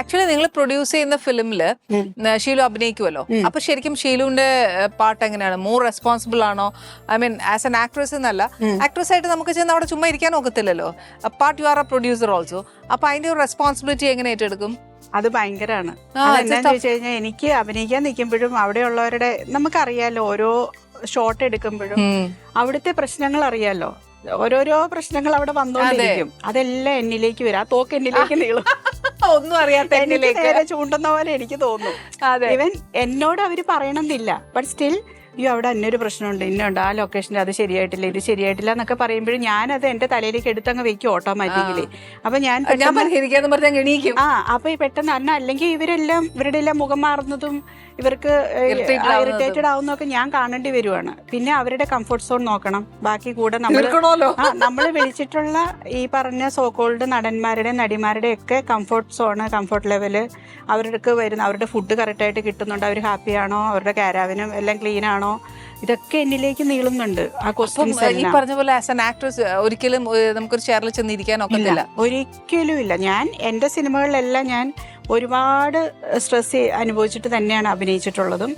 Actually നിങ്ങൾ produce ചെയ്യുന്ന ഫിലിമില് ഷീലു അഭിനയിക്കുമല്ലോ, അപ്പൊ ശരിക്കും ഷീലുവിന്റെ പാട്ട് എങ്ങനെയാണ്? മോർ റെസ്പോൺസിബിൾ ആണോ? I mean as an actress എന്നല്ല, ആക്ട്രസ് ആയിട്ട് നമുക്ക് ചെന്ന് അവിടെ ചുമ്മാ ഇരിക്കാൻ ഒക്കത്തില്ലല്ലോ. Part you are a producer also. അപ്പൊ അതിന്റെ ഒരു റെസ്പോൺസിബിലിറ്റി എങ്ങനെ ഏറ്റെടുക്കും? അത് ഭയങ്കരമാണ്. എന്താന്ന് ചോദിച്ചു കഴിഞ്ഞാൽ എനിക്ക് അഭിനയിക്കാൻ നിൽക്കുമ്പോഴും അവിടെയുള്ളവരുടെ നമുക്കറിയാലോ, ഓരോ ഷോട്ട് എടുക്കുമ്പോഴും അവിടുത്തെ പ്രശ്നങ്ങൾ അറിയാലോ, ഓരോരോ പ്രശ്നങ്ങൾ അവിടെ വന്നോണ്ടിരിക്കും. അതെല്ലാം എന്നിലേക്ക് വരും. ആ തോക്ക് എന്നിലേക്ക് നീളും. ഒന്നും അറിയാത്ത നേരെ ചൂണ്ടുന്ന പോലെ എനിക്ക് തോന്നും. ഇവൻ എന്നോട് അവര് പറയണമെന്നില്ല, ബട്ട് സ്റ്റിൽ അയ്യോ അവിടെ അന്നൊരു പ്രശ്നമുണ്ട്, ഇന്നുണ്ട്, ആ ലൊക്കേഷനിൽ അത് ശരിയായിട്ടില്ല, ഇത് ശരിയായിട്ടില്ല എന്നൊക്കെ പറയുമ്പോഴും ഞാനത് എന്റെ തലയിലേക്ക് എടുത്തങ്ങ് വെക്കും ഓട്ടോമാറ്റിക്കലി. അപ്പൊ ഞാൻ പരിഹരിക്കാന്ന് പറഞ്ഞാൽ എണീക്കും. അപ്പൊ ഈ പെട്ടെന്ന് അല്ലെങ്കിൽ ഇവരുടെ എല്ലാം മുഖം മാറുന്നതും ഇവർക്ക് ഇറിറ്റേറ്റഡ് ആവുന്നതൊക്കെ ഞാൻ കാണേണ്ടി വരുവാണ്. പിന്നെ അവരുടെ കംഫർട്ട് സോൺ നോക്കണം. ബാക്കി കൂടെ നമ്മൾ വിളിച്ചിട്ടുള്ള ഈ പറഞ്ഞ സോക്കോൾഡ് നടന്മാരുടെ നടിമാരുടെ ഒക്കെ കംഫർട്ട് സോണ്, കംഫർട്ട് ലെവല്, അവർക്ക് വരുന്ന അവരുടെ ഫുഡ് കറക്റ്റായിട്ട് കിട്ടുന്നുണ്ട്, അവർ ഹാപ്പിയാണോ, അവരുടെ കാരാവനും എല്ലാം ക്ലീൻ ആണോ, ഇതൊക്കെ എന്നിലേക്ക് നീളുന്നുണ്ട്. ആ ക്വസ്റ്റ്യൻസ് ഈ പറഞ്ഞ പോലെ ആസ് എൻ ആക്ട്രസ് ഒരിക്കലും നമുക്കൊരു ചെയറിൽ ചെന്നിരിക്കാൻ ഒക്കത്തില്ല. ഒരിക്കലും ഇല്ല. ഞാൻ എന്റെ സിനിമകളിലെല്ലാം ഞാൻ ഒരുപാട് സ്ട്രെസ് അനുഭവിച്ചിട്ട് തന്നെയാണ് അഭിനയിച്ചിട്ടുള്ളതും.